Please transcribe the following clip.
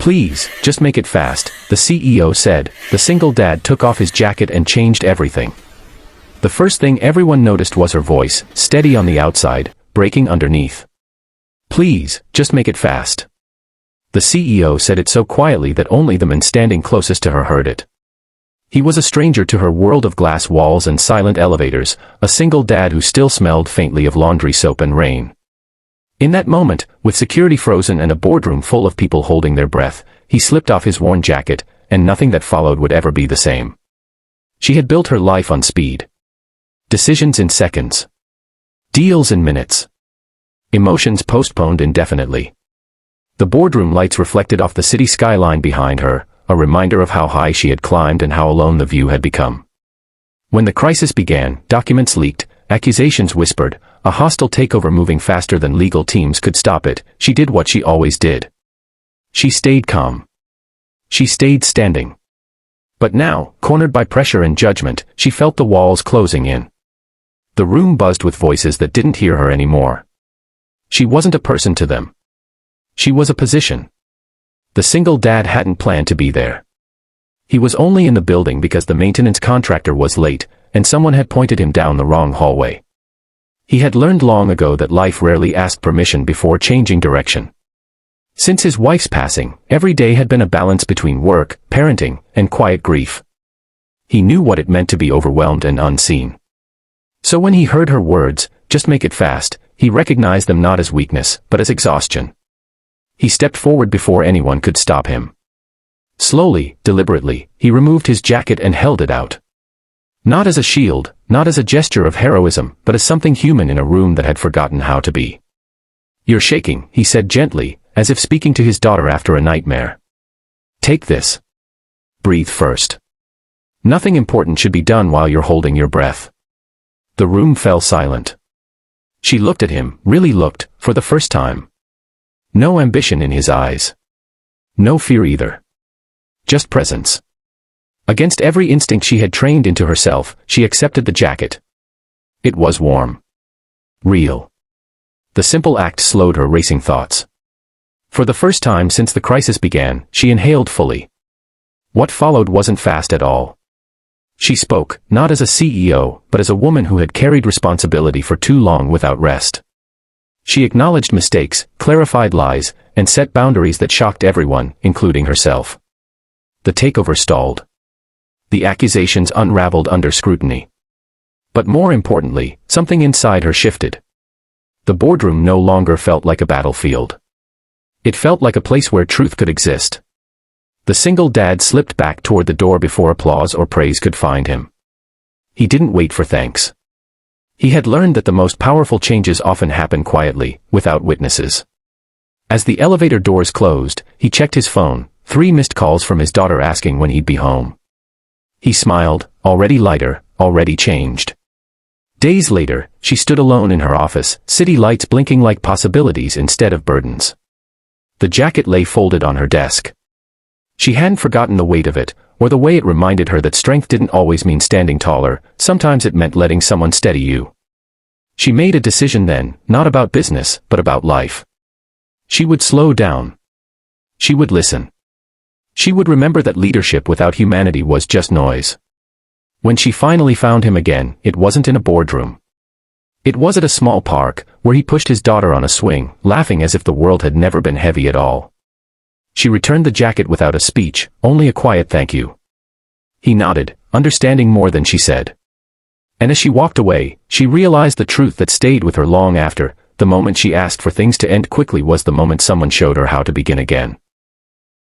Please, just make it fast, the CEO said. The single dad took off his jacket and changed everything. The first thing everyone noticed was her voice, steady on the outside, breaking underneath. Please, just make it fast. The CEO said it so quietly that only the man standing closest to her heard it. He was a stranger to her world of glass walls and silent elevators, a single dad who still smelled faintly of laundry soap and rain. In that moment, with security frozen and a boardroom full of people holding their breath, he slipped off his worn jacket, and nothing that followed would ever be the same. She had built her life on speed. Decisions in seconds. Deals in minutes. Emotions postponed indefinitely. The boardroom lights reflected off the city skyline behind her, a reminder of how high she had climbed and how alone the view had become. When the crisis began, documents leaked, accusations whispered, a hostile takeover moving faster than legal teams could stop it. She did what she always did. She stayed calm. She stayed standing. But now, cornered by pressure and judgment, she felt the walls closing in. The room buzzed with voices that didn't hear her anymore. She wasn't a person to them. She was a position. The single dad hadn't planned to be there. He was only in the building because the maintenance contractor was late, and someone had pointed him down the wrong hallway. He had learned long ago that life rarely asked permission before changing direction. Since his wife's passing, every day had been a balance between work, parenting, and quiet grief. He knew what it meant to be overwhelmed and unseen. So when he heard her words, "Just make it fast," he recognized them not as weakness, but as exhaustion. He stepped forward before anyone could stop him. Slowly, deliberately, he removed his jacket and held it out. Not as a shield, not as a gesture of heroism, but as something human in a room that had forgotten how to be. "You're shaking," he said gently, as if speaking to his daughter after a nightmare. "Take this. Breathe first. Nothing important should be done while you're holding your breath." The room fell silent. She looked at him, really looked, for the first time. No ambition in his eyes. No fear either. Just presence. Against every instinct she had trained into herself, she accepted the jacket. It was warm. Real. The simple act slowed her racing thoughts. For the first time since the crisis began, she inhaled fully. What followed wasn't fast at all. She spoke, not as a CEO, but as a woman who had carried responsibility for too long without rest. She acknowledged mistakes, clarified lies, and set boundaries that shocked everyone, including herself. The takeover stalled. The accusations unraveled under scrutiny. But more importantly, something inside her shifted. The boardroom no longer felt like a battlefield. It felt like a place where truth could exist. The single dad slipped back toward the door before applause or praise could find him. He didn't wait for thanks. He had learned that the most powerful changes often happen quietly, without witnesses. As the elevator doors closed, he checked his phone, 3 missed calls from his daughter asking when he'd be home. He smiled, already lighter, already changed. Days later, she stood alone in her office, city lights blinking like possibilities instead of burdens. The jacket lay folded on her desk. She hadn't forgotten the weight of it, or the way it reminded her that strength didn't always mean standing taller, sometimes it meant letting someone steady you. She made a decision then, not about business, but about life. She would slow down. She would listen. She would remember that leadership without humanity was just noise. When she finally found him again, it wasn't in a boardroom. It was at a small park, where he pushed his daughter on a swing, laughing as if the world had never been heavy at all. She returned the jacket without a speech, only a quiet thank you. He nodded, understanding more than she said. And as she walked away, she realized the truth that stayed with her long after. The moment she asked for things to end quickly was the moment someone showed her how to begin again.